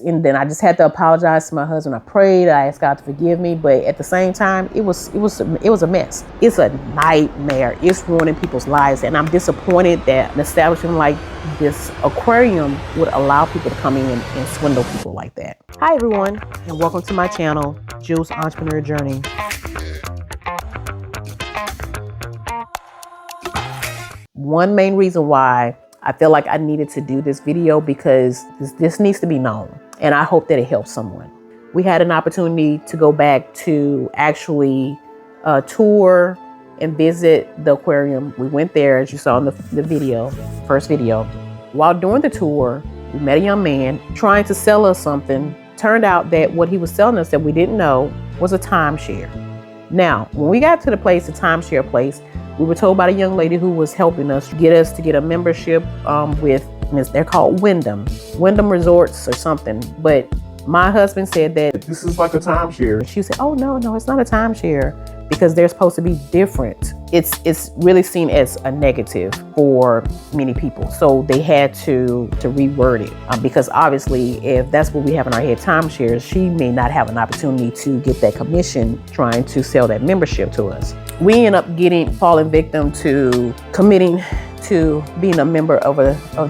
And then I just had to apologize to my husband. I prayed, I asked God to forgive me, but at the same time, it was a mess. It's a nightmare. It's ruining people's lives, and I'm disappointed that an establishment like this aquarium would allow people to come in and swindle people like that. Hi everyone, and welcome to my channel, Jules Entrepreneur Journey. One main reason why I feel like I needed to do this video because this needs to be known, and I hope that it helps someone. We had an opportunity to go back to actually tour and visit the aquarium. We went there, as you saw in the video, first video. While doing the tour, we met a young man trying to sell us something. Turned out that what he was selling us that we didn't know was a timeshare. Now, when we got to the place, the timeshare place, we were told by a young lady who was helping us to get a membership with, they're called Wyndham Resorts or something. But my husband said that this is like a timeshare. She said, oh, no, it's not a timeshare, because they're supposed to be different. It's really seen as a negative for many people. So they had to reword it because obviously if that's what we have in our head, timeshares, she may not have an opportunity to get that commission trying to sell that membership to us. We end up falling victim to committing to being a member of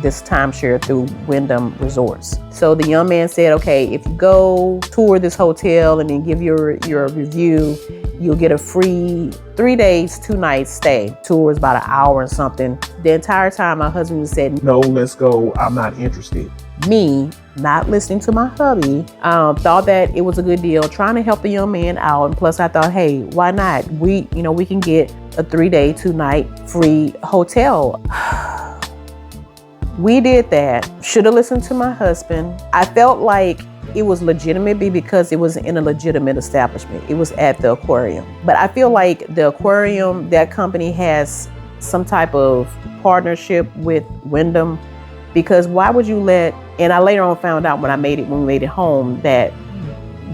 this timeshare through Wyndham Resorts. So the young man said, okay, if you go tour this hotel and then give your review, you'll get a free 3 days, 2 nights stay. Tour is about an hour and something. The entire time my husband said, no, let's go, I'm not interested. Me, not listening to my hubby, thought that it was a good deal, trying to help the young man out. And plus I thought, hey, why not? We can get a 3-day, 2-night free hotel. We did that. Should have listened to my husband. I felt like it was legitimate because it was in a legitimate establishment. It was at the aquarium. But I feel like the aquarium, that company has some type of partnership with Wyndham, because why would you and I later on found out when we made it home that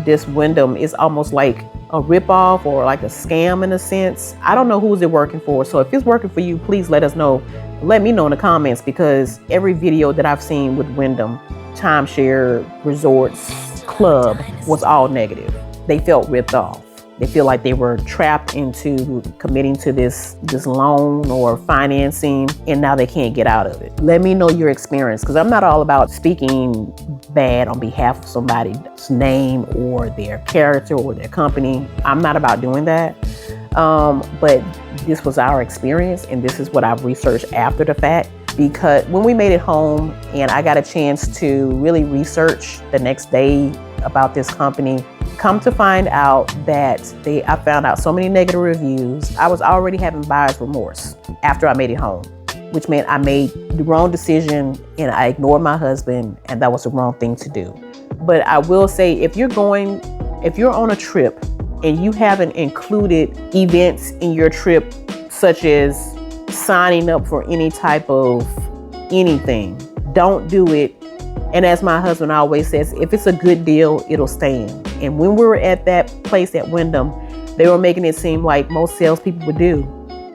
this Wyndham is almost like a ripoff or like a scam in a sense. I don't know who's it working for. So if it's working for you, please let us know. Let me know in the comments, because every video that I've seen with Wyndham Timeshare Resorts Club was all negative. They felt ripped off. They feel like they were trapped into committing to this loan or financing, and now they can't get out of it. Let me know your experience, because I'm not all about speaking bad on behalf of somebody's name or their character or their company. I'm not about doing that. But this was our experience, and this is what I've researched after the fact. Because when we made it home and I got a chance to really research the next day about this company, come to find out that I found out so many negative reviews. I was already having buyer's remorse after I made it home, which meant I made the wrong decision and I ignored my husband, and that was the wrong thing to do. But I will say, if you're on a trip and you haven't included events in your trip, such as signing up for any type of anything, don't do it. And as my husband always says, if it's a good deal, it'll stand. And when we were at that place at Wyndham, they were making it seem like most salespeople would do.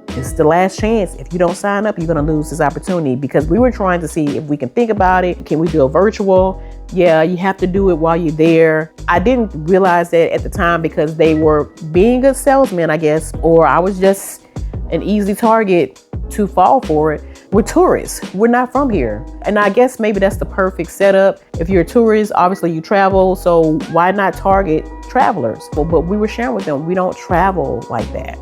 It's the last chance. If you don't sign up, you're going to lose this opportunity, because we were trying to see if we can think about it. Can we do a virtual? Yeah, you have to do it while you're there. I didn't realize that at the time, because they were being a salesman, I guess, or I was just an easy target to fall for it. We're tourists. We're not from here. And I guess maybe that's the perfect setup. If you're a tourist, obviously you travel, so why not target travelers? But we were sharing with them, we don't travel like that.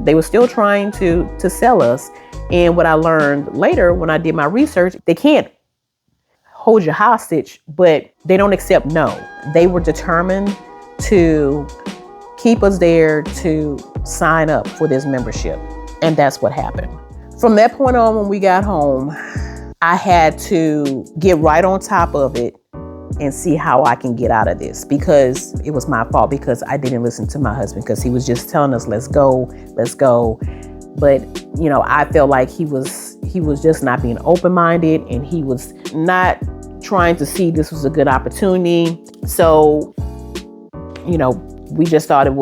They were still trying to sell us. And what I learned later when I did my research, they can't hold you hostage, but they don't accept no. They were determined to keep us there to sign up for this membership. And that's what happened. From that point on, when we got home, I had to get right on top of it and see how I can get out of this, because it was my fault, because I didn't listen to my husband, because he was just telling us, let's go. But, I felt like he was just not being open-minded, and he was not trying to see this was a good opportunity. So, we just thought for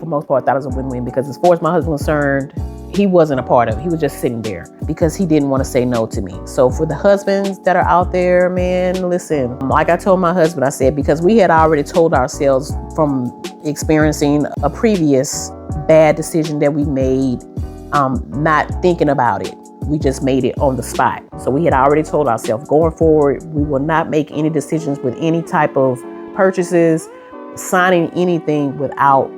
most part, thought it was a win-win, because as far as my husband was concerned, he wasn't a part of it. He was just sitting there because he didn't want to say no to me. So for the husbands that are out there, man, listen, like I told my husband, I said, because we had already told ourselves from experiencing a previous bad decision that we made, not thinking about it. We just made it on the spot. So we had already told ourselves going forward, we will not make any decisions with any type of purchases, signing anything without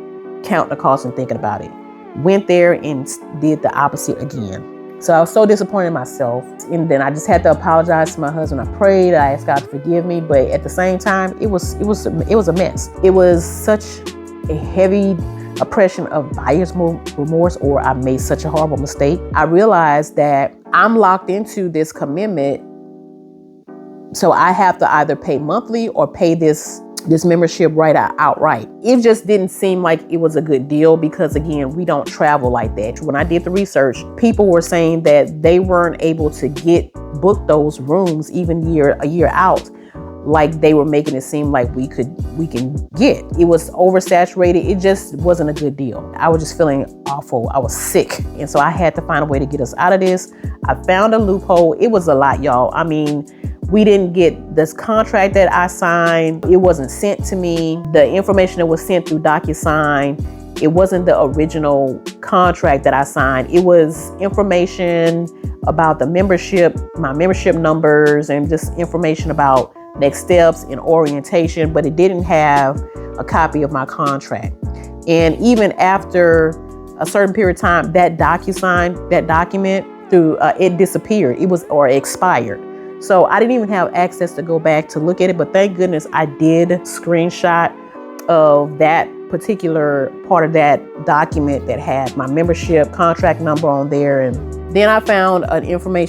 counting the cost and thinking about it. Went there and did the opposite again. So I was so disappointed in myself. And then I just had to apologize to my husband. I prayed, I asked God to forgive me. But at the same time, it was a mess. It was such a heavy oppression of buyer's remorse, or I made such a horrible mistake. I realized that I'm locked into this commitment. So I have to either pay monthly or pay this membership outright. It just didn't seem like it was a good deal because, again, we don't travel like that. When I did the research, people were saying that they weren't able to book those rooms even a year out, like they were making it seem like we can get. It was oversaturated. It just wasn't a good deal. I was just feeling awful. I was sick. And so I had to find a way to get us out of this. I found a loophole. It was a lot, y'all. I mean, we didn't get this contract that I signed. It wasn't sent to me. The information that was sent through DocuSign, it wasn't the original contract that I signed. It was information about the membership, my membership numbers, and just information about next steps and orientation, but it didn't have a copy of my contract. And even after a certain period of time, that DocuSign, that document, it disappeared. It expired. So I didn't even have access to go back to look at it, but thank goodness I did screenshot of that particular part of that document that had my membership contract number on there. And then I found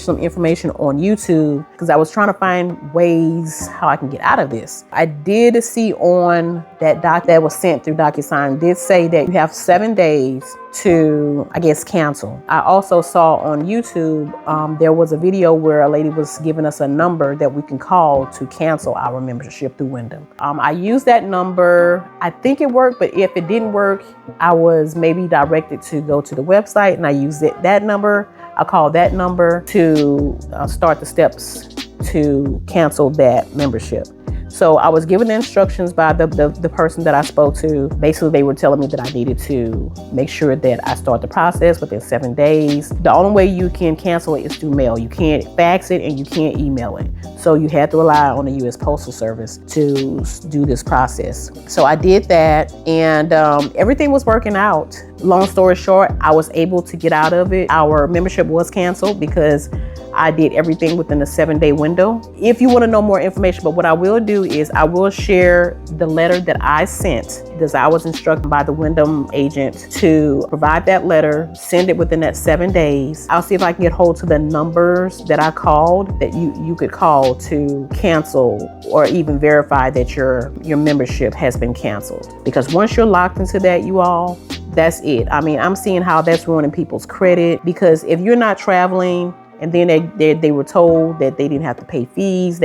some information on YouTube because I was trying to find ways how I can get out of this. I did see on that doc that was sent through DocuSign did say that you have 7 days to, I guess, cancel. I also saw on YouTube, there was a video where a lady was giving us a number that we can call to cancel our membership through Wyndham. I used that number. I think it worked, but if it didn't work, I was maybe directed to go to the website, and I used that number. I called that number to start the steps to cancel that membership. So I was given the instructions by the person that I spoke to. Basically, they were telling me that I needed to make sure that I start the process within 7 days. The only way you can cancel it is through mail. You can't fax it and you can't email it. So you had to rely on the U.S. Postal Service to do this process. So I did that, and everything was working out. Long story short, I was able to get out of it. Our membership was canceled because I did everything within a 7-day window. If you want to know more information, but what I will do is I will share the letter that I sent, because I was instructed by the Wyndham agent to provide that letter, send it within that 7 days. I'll see if I can get hold to the numbers that I called that you could call to cancel or even verify that your membership has been canceled. Because once you're locked into that, you all, that's it. I mean, I'm seeing how that's ruining people's credit, because if you're not traveling and then they were told that they didn't have to pay fees,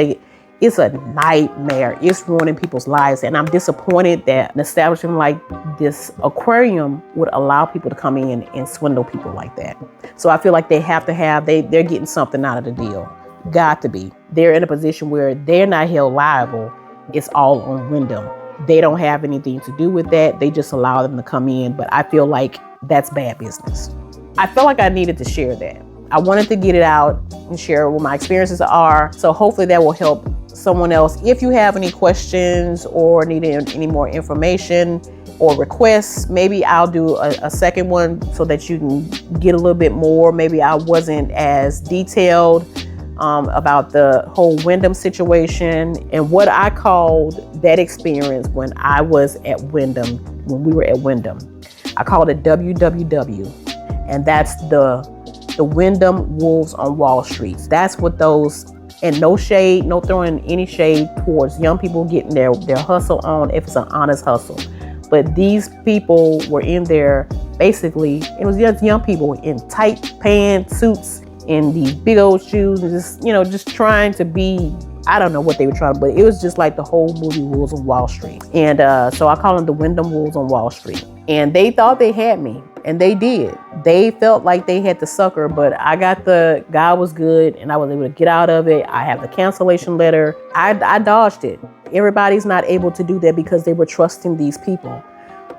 it's a nightmare. It's ruining people's lives. And I'm disappointed that an establishment like this aquarium would allow people to come in and swindle people like that. So I feel like they're getting something out of the deal. Got to be. They're in a position where they're not held liable. It's all on Wyndham. They don't have anything to do with that. They just allow them to come in. But I feel like that's bad business. I felt like I needed to share that. I wanted to get it out and share what my experiences are. So hopefully that will help someone else. If you have any questions or need any more information or requests, maybe I'll do a second one so that you can get a little bit more. Maybe I wasn't as detailed about the whole Wyndham situation and what I called that experience when I was at Wyndham, when we were at Wyndham. I called it WWW, and that's the Wyndham Wolves on Wall Street. That's what those, and no shade, no throwing any shade towards young people getting their hustle on if it's an honest hustle. But these people were in there, basically, it was just young people in tight pants, suits, in these big old shoes, and just trying to be, I don't know what they were trying to, but it was just like the whole movie Wolves on Wall Street. And so I call them the Wyndham Wolves on Wall Street. And they thought they had me. And they did. They felt like they had the sucker, but God was good and I was able to get out of it. I have the cancellation letter. I dodged it. Everybody's not able to do that because they were trusting these people.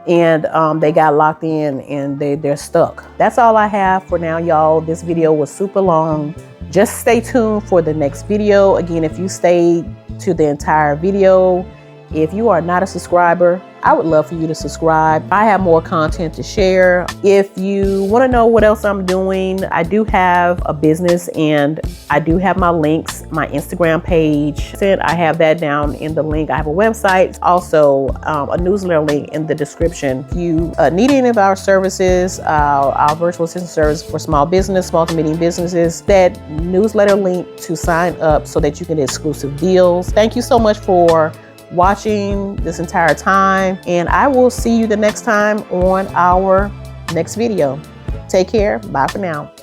And they got locked in and they're stuck. That's all I have for now, y'all. This video was super long. Just stay tuned for the next video. Again, if you stayed to the entire video, if you are not a subscriber, I would love for you to subscribe. I have more content to share. If you want to know what else I'm doing, I do have a business and I do have my links, my Instagram page. I have that down in the link. I have a website, also a newsletter link in the description. If you need any of our services, our virtual assistant service for small business, small to medium businesses, that newsletter link to sign up so that you can get exclusive deals. Thank you so much for watching this entire time, and I will see you the next time on our next video. Take care. Bye for now.